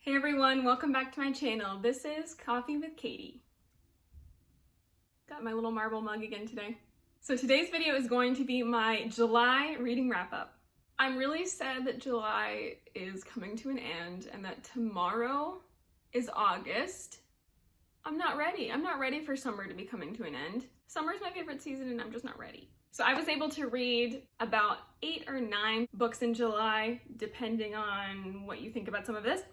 Hey everyone, welcome back to my channel. This is Coffee with Katie. Got my little marble mug again today. So today's video is going to be my July reading wrap up. I'm really sad that July is coming to an end and that tomorrow is August. I'm not ready. I'm not ready for summer to be coming to an end. Summer's my favorite season and I'm just not ready. So I was able to read about 8 or 9 books in July, depending on what you think about some of this.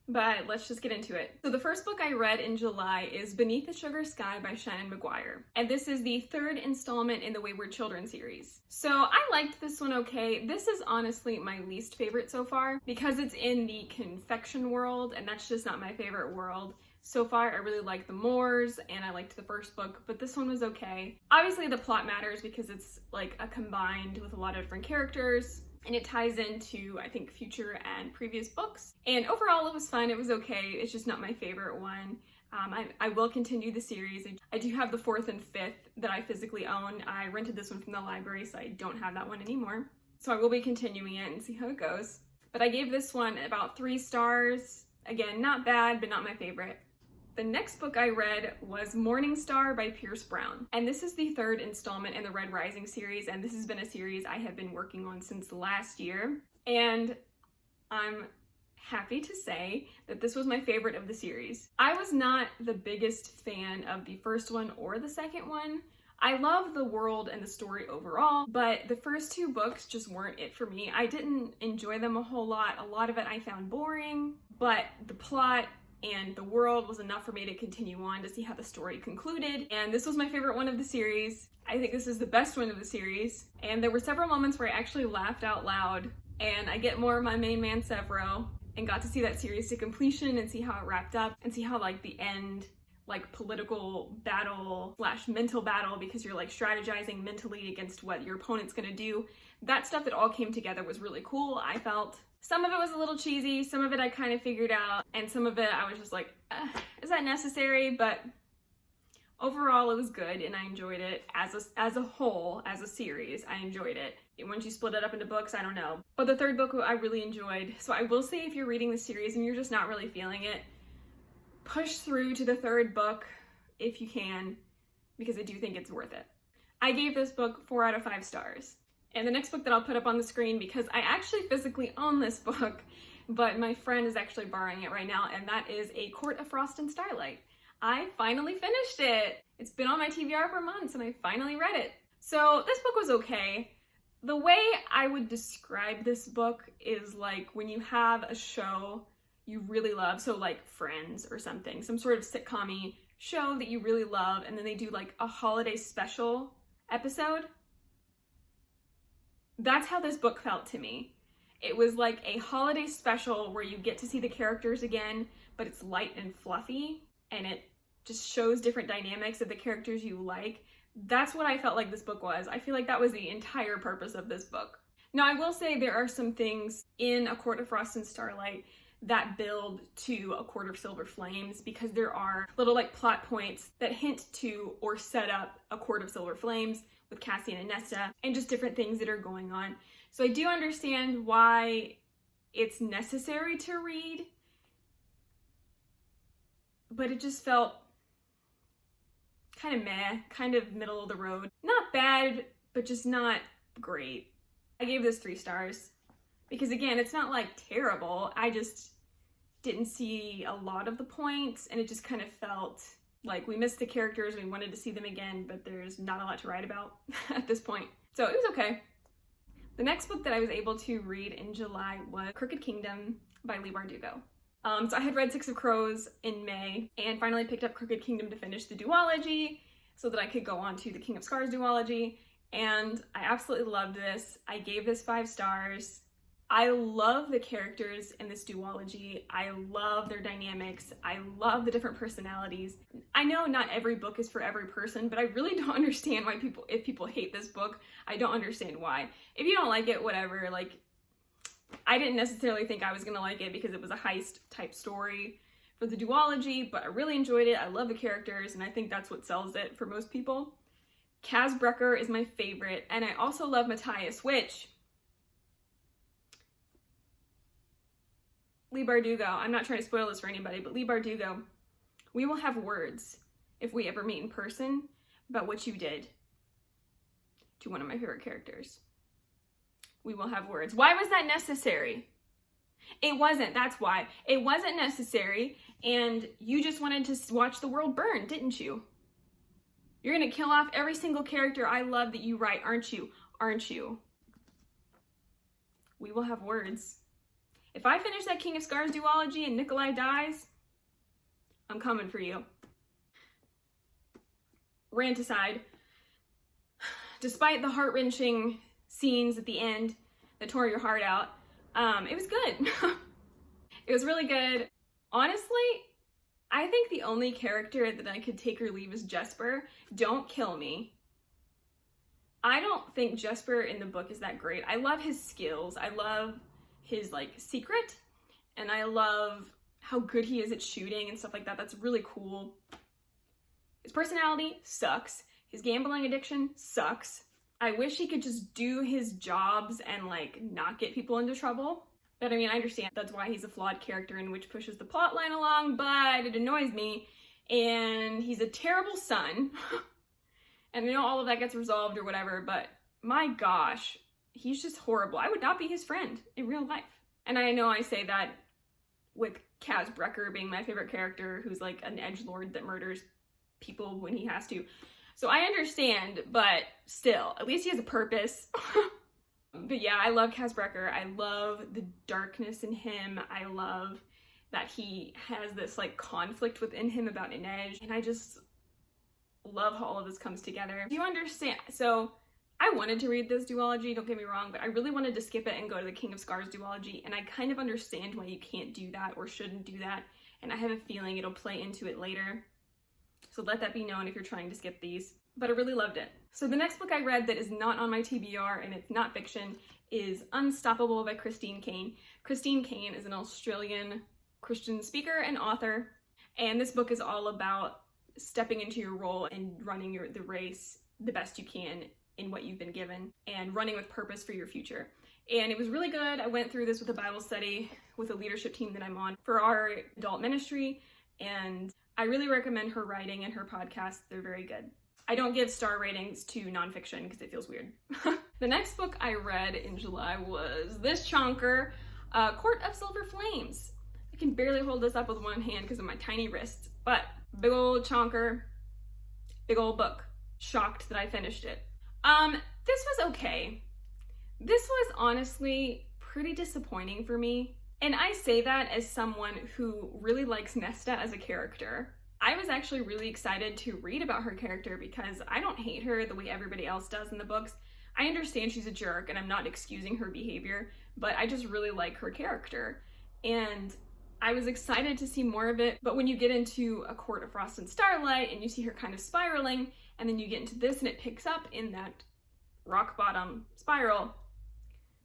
But let's just get into it. So the first book I read in July is Beneath the Sugar Sky by Shannon McGuire. And this is the 3rd installment in the Wayward Children series. So I liked this one okay. This is honestly my least favorite so far because it's in the confection world and that's just not my favorite world. So far, I really liked the Moors and I liked the first book, but this one was okay. Obviously the plot matters because it's like a combined with a lot of different characters. And it ties into, I think, future and previous books. And overall, it was fun. It was okay. It's just not my favorite one. I will continue the series. I do have the 4th and 5th that I physically own. I rented this one from the library, so I don't have that one anymore. So I will be continuing it and see how it goes. But I gave this one about 3 stars. Again, not bad, but not my favorite. The next book I read was Morning Star by Pierce Brown. And this is the 3rd installment in the Red Rising series, and this has been a series I have been working on since last year. And I'm happy to say that this was my favorite of the series. I was not the biggest fan of the first one or the second one. I love the world and the story overall, but the first 2 books just weren't it for me. I didn't enjoy them a whole lot. A lot of it I found boring, but the plot and the world was enough for me to continue on to see how the story concluded. And this was my favorite one of the series. I think this is the best one of the series. And there were several moments where I actually laughed out loud. And I get more of my main man Severo and got to see that series to completion and see how it wrapped up and see how like the end, like political battle / mental battle, because you're like strategizing mentally against what your opponent's gonna do. That stuff that all came together was really cool, I felt. Some of it was a little cheesy, some of it I kind of figured out, and some of it I was just like, is that necessary? But overall it was good and I enjoyed it as a whole, as a series, I enjoyed it. Once you split it up into books, I don't know. But the 3rd book I really enjoyed. So I will say if you're reading the series and you're just not really feeling it, push through to the 3rd book if you can, because I do think it's worth it. I gave this book 4 out of 5 stars. And the next book that I'll put up on the screen, because I actually physically own this book, but my friend is actually borrowing it right now, and that is A Court of Frost and Starlight. I finally finished it. It's been on my TBR for months, and I finally read it. So this book was okay. The way I would describe this book is like when you have a show you really love, so like Friends or something, some sort of sitcom-y show that you really love, and then they do like a holiday special episode. That's how this book felt to me. It was like a holiday special where you get to see the characters again, but it's light and fluffy, and it just shows different dynamics of the characters you like. That's what I felt like this book was. I feel like that was the entire purpose of this book. Now, I will say there are some things in A Court of Frost and Starlight that build to A Court of Silver Flames, because there are little like plot points that hint to or set up A Court of Silver Flames with Cassian and Nesta, and just different things that are going on. So I do understand why it's necessary to read, but it just felt kind of meh, kind of middle of the road. Not bad, but just not great. I gave this 3 stars because again, it's not like terrible. I just didn't see a lot of the points, and it just kind of felt like we missed the characters, we wanted to see them again, but there's not a lot to write about at this point. So it was okay. The next book that I was able to read in July was Crooked Kingdom by Leigh Bardugo. So I had read 6 of Crows in May and finally picked up Crooked Kingdom to finish the duology so that I could go on to the King of Scars duology, and I absolutely loved this. I gave this 5 stars. I love the characters in this duology. I love their dynamics. I love the different personalities. I know not every book is for every person, but I really don't understand why if people hate this book, I don't understand why. If you don't like it, whatever. Like, I didn't necessarily think I was gonna like it because it was a heist type story for the duology, but I really enjoyed it. I love the characters, and I think that's what sells it for most people. Kaz Brekker is my favorite, and I also love Matthias, which Lee Bardugo, I'm not trying to spoil this for anybody, but Lee Bardugo, we will have words if we ever meet in person about what you did to one of my favorite characters. We will have words. Why was that necessary? It wasn't, that's why. It wasn't necessary, and you just wanted to watch the world burn, didn't you? You're gonna kill off every single character I love that you write, aren't you? Aren't you? We will have words. If I finish that King of Scars duology and Nikolai dies, I'm coming for you. Rant aside, despite the heart-wrenching scenes at the end that tore your heart out, it was good. It was really good. Honestly, I think the only character that I could take or leave is Jesper. Don't kill me. I don't think Jesper in the book is that great. I love his skills. I love his secret, and I love how good he is at shooting and stuff like that. That's really cool. His personality sucks. His gambling addiction sucks. I wish he could just do his jobs and not get people into trouble. But I mean, I understand that's why he's a flawed character and which pushes the plot line along, but it annoys me. And he's a terrible son. And I know all of that gets resolved or whatever, but my gosh, he's just horrible. I would not be his friend in real life. And I know I say that with Kaz Brekker being my favorite character, who's an edgelord that murders people when he has to. So I understand, but still, at least he has a purpose. But yeah, I love Kaz Brekker. I love the darkness in him. I love that he has this conflict within him about Inej, and I just love how all of this comes together. Do you understand? So I wanted to read this duology, don't get me wrong, but I really wanted to skip it and go to the King of Scars duology, and I kind of understand why you can't do that or shouldn't do that, and I have a feeling it'll play into it later. So let that be known if you're trying to skip these. But I really loved it. So the next book I read that is not on my TBR and it's not fiction is Unstoppable by Christine Caine. Christine Caine is an Australian Christian speaker and author, and this book is all about stepping into your role and running the race the best you can in what you've been given and running with purpose for your future. And it was really good. I went through this with a Bible study with a leadership team that I'm on for our adult ministry, and I really recommend her writing and her podcast. They're very good. I don't give star ratings to nonfiction because it feels weird. The next book I read in July was this chonker, Court of Silver Flames. I can barely hold this up with one hand because of my tiny wrists, but big old chonker, big old book. Shocked that I finished it. This was okay. This was honestly pretty disappointing for me. And I say that as someone who really likes Nesta as a character. I was actually really excited to read about her character because I don't hate her the way everybody else does in the books. I understand she's a jerk and I'm not excusing her behavior, but I just really like her character. And I was excited to see more of it, but when you get into A Court of Frost and Starlight and you see her kind of spiraling, and then you get into this and it picks up in that rock bottom spiral,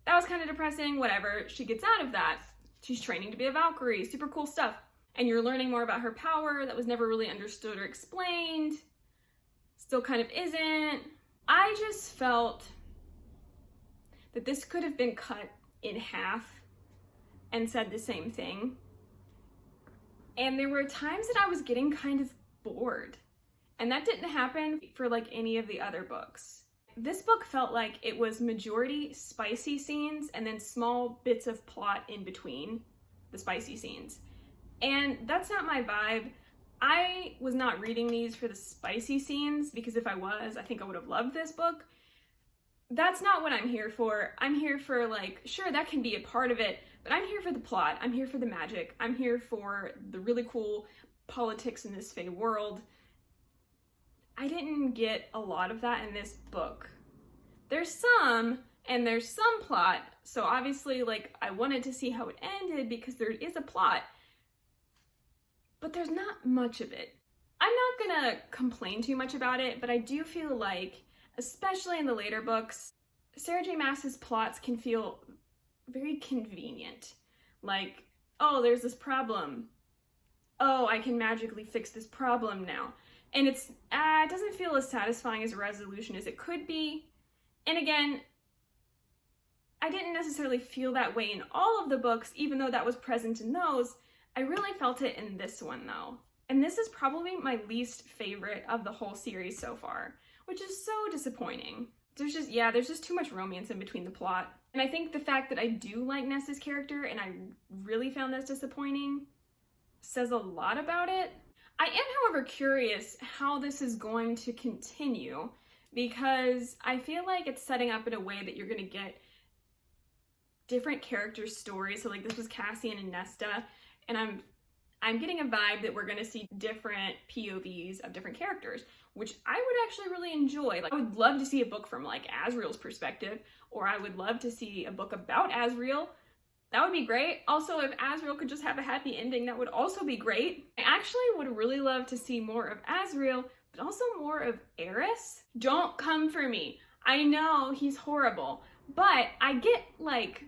that was kind of depressing. Whatever, she gets out of that. She's training to be a Valkyrie, super cool stuff. And you're learning more about her power that was never really understood or explained. Still kind of isn't. I just felt that this could have been cut in half and said the same thing. And there were times that I was getting kind of bored. And that didn't happen for any of the other books. This book felt like it was majority spicy scenes and then small bits of plot in between the spicy scenes. And that's not my vibe. I was not reading these for the spicy scenes because if I was, I think I would have loved this book. That's not what I'm here for. I'm here for sure, that can be a part of it, but I'm here for the plot. I'm here for the magic. I'm here for the really cool politics in this Fae world. I didn't get a lot of that in this book. There's some, and there's some plot, so obviously I wanted to see how it ended because there is a plot, but there's not much of it. I'm not gonna complain too much about it, but I do feel especially in the later books, Sarah J. Maas's plots can feel very convenient. Oh, there's this problem. Oh, I can magically fix this problem now. And it doesn't feel as satisfying as a resolution as it could be. And again, I didn't necessarily feel that way in all of the books, even though that was present in those. I really felt it in this one though. And this is probably my least favorite of the whole series so far, which is so disappointing. There's just too much romance in between the plot. And I think the fact that I do like Nessa's character and I really found this disappointing says a lot about it. I am, however, curious how this is going to continue, because I feel like it's setting up in a way that you're going to get different character stories. So like this was Cassian and Nesta, and I'm getting a vibe that we're going to see different POVs of different characters, which I would actually really enjoy. Like I would love to see a book from like Asriel's perspective, or I would love to see a book about Asriel. That would be great. Also, if Asriel could just have a happy ending, that would also be great. I actually would really love to see more of Asriel, but also more of Eris. Don't come for me. I know he's horrible, but I get like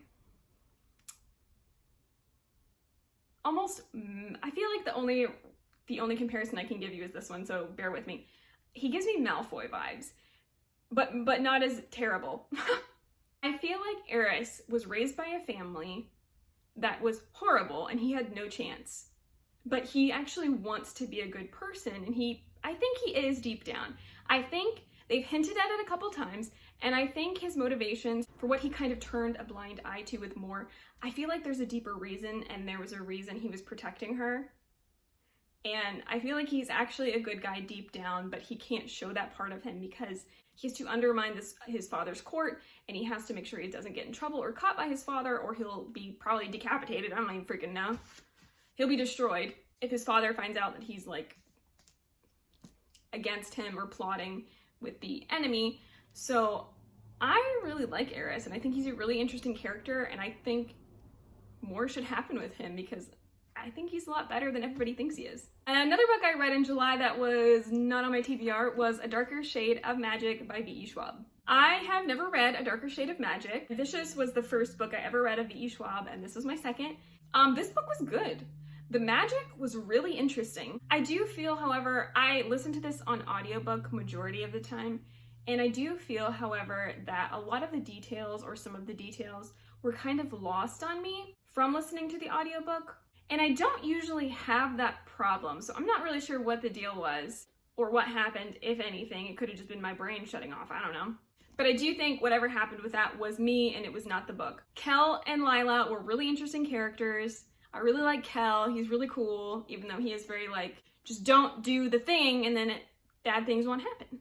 almost, I feel like the only comparison I can give you is this one, so bear with me. He gives me Malfoy vibes, but not as terrible. I feel like Eris was raised by a family that was horrible and he had no chance. But he actually wants to be a good person, and I think he is deep down. I think they've hinted at it a couple times, and I think his motivations for what he kind of turned a blind eye to with Mor, I feel like there's a deeper reason, and there was a reason he was protecting her. And I feel like he's actually a good guy deep down, but he can't show that part of him because he has to undermine his father's court, and he has to make sure he doesn't get in trouble or caught by his father, or he'll be probably decapitated. I don't even freaking know. He'll be destroyed if his father finds out that he's like against him or plotting with the enemy. So I really like Eris, and I think he's a really interesting character, and I think more should happen with him because I think he's a lot better than everybody thinks he is. Another book I read in July that was not on my TBR was A Darker Shade of Magic by V.E. Schwab. I have never read A Darker Shade of Magic. Vicious was the first book I ever read of V.E. Schwab, and this was my second. This book was good. The magic was really interesting. I do feel, however, I listened to this on audiobook majority of the time, and I do feel, however, that a lot of the details, or some of the details, were kind of lost on me from listening to the audiobook. And I don't usually have that problem, so I'm not really sure what the deal was or what happened, if anything. It could have just been my brain shutting off, I don't know. But I do think whatever happened with that was me, and it was not the book. Kel and Lila were really interesting characters. I really like Kel. He's really cool, even though he is very like, just don't do the thing and then bad things won't happen.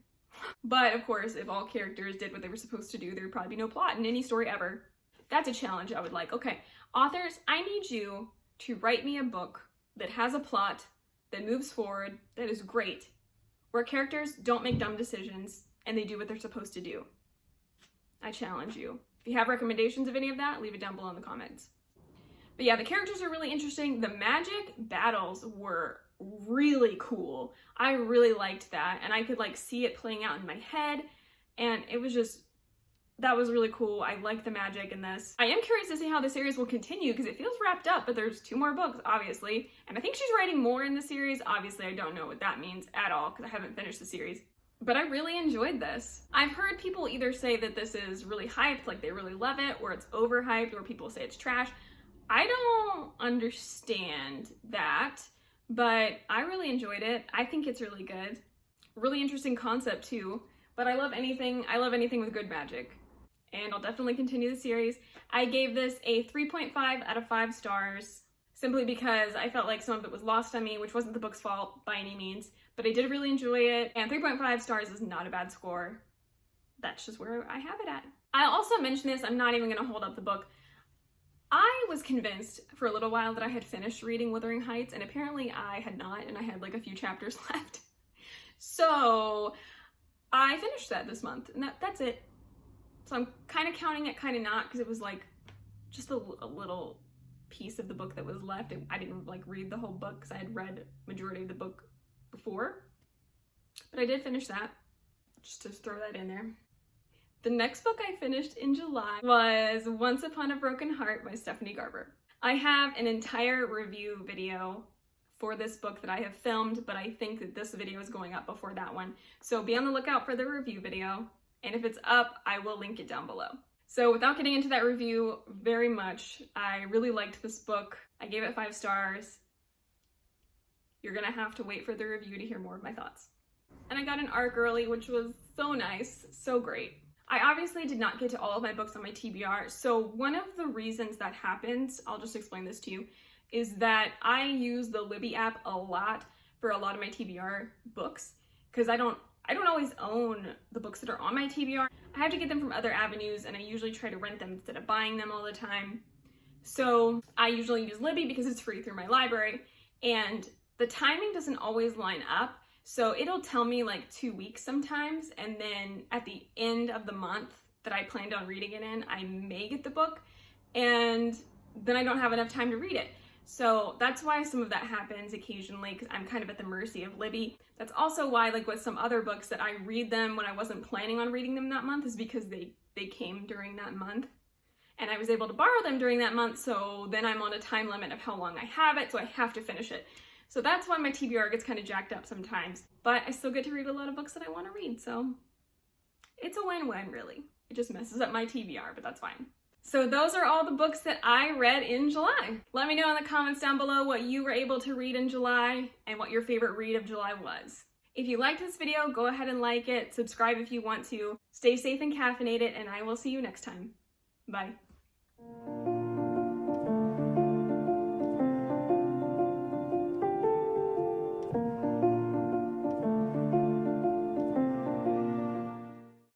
But of course, if all characters did what they were supposed to do, there would probably be no plot in any story ever. That's a challenge I would like. Okay, authors, I need you to write me a book that has a plot, that moves forward, that is great, where characters don't make dumb decisions and they do what they're supposed to do. I challenge you. If you have recommendations of any of that, leave it down below in the comments. But yeah, the characters are really interesting. The magic battles were really cool. I really liked that, and I could like see it playing out in my head, and it was just, that was really cool. I like the magic in this. I am curious to see how the series will continue because it feels wrapped up, but there's 2 more books, obviously. And I think she's writing more in the series. Obviously, I don't know what that means at all because I haven't finished the series. But I really enjoyed this. I've heard people either say that this is really hyped, like they really love it, or it's overhyped, or people say it's trash. I don't understand that, but I really enjoyed it. I think it's really good. Really interesting concept too, but I love anything with good magic. And I'll definitely continue the series. I gave this a 3.5 out of 5 stars, simply because I felt like some of it was lost on me, which wasn't the book's fault by any means, but I did really enjoy it, and 3.5 stars is not a bad score. That's just where I have it at. I also mentioned this, I'm not even gonna hold up the book. I was convinced for a little while that I had finished reading Wuthering Heights, and apparently I had not, and I had like a few chapters left. So I finished that this month, and that's it. So I'm kind of counting it, kind of not, because it was like just a little piece of the book that was left. I didn't like read the whole book because I had read majority of the book before, but I did finish that, just to throw that in there. The next book I finished in July was Once Upon a Broken Heart by Stephanie Garber. I have an entire review video for this book that I have filmed, but I think that this video is going up before that one. So be on the lookout for the review video, and if it's up, I will link it down below. So without getting into that review very much, I really liked this book. I gave it 5 stars. You're gonna have to wait for the review to hear more of my thoughts. And I got an ARC early, which was so nice, so great. I obviously did not get to all of my books on my TBR, so one of the reasons that happens, I'll just explain this to you, is that I use the Libby app a lot for a lot of my TBR books, because I don't always own the books that are on my TBR. I have to get them from other avenues, and I usually try to rent them instead of buying them all the time. So I usually use Libby because it's free through my library, and the timing doesn't always line up. So it'll tell me like 2 weeks sometimes, and then at the end of the month that I planned on reading it in, I may get the book, and then I don't have enough time to read it. So that's why some of that happens occasionally, because I'm kind of at the mercy of Libby. That's also why, like with some other books, that I read them when I wasn't planning on reading them that month, is because they came during that month. And I was able to borrow them during that month, so then I'm on a time limit of how long I have it, so I have to finish it. So that's why my TBR gets kind of jacked up sometimes. But I still get to read a lot of books that I want to read, so it's a win-win, really. It just messes up my TBR, but that's fine. So those are all the books that I read in July. Let me know in the comments down below what you were able to read in July and what your favorite read of July was. If you liked this video, go ahead and like it, subscribe if you want to. Stay safe and caffeinated, and I will see you next time. Bye.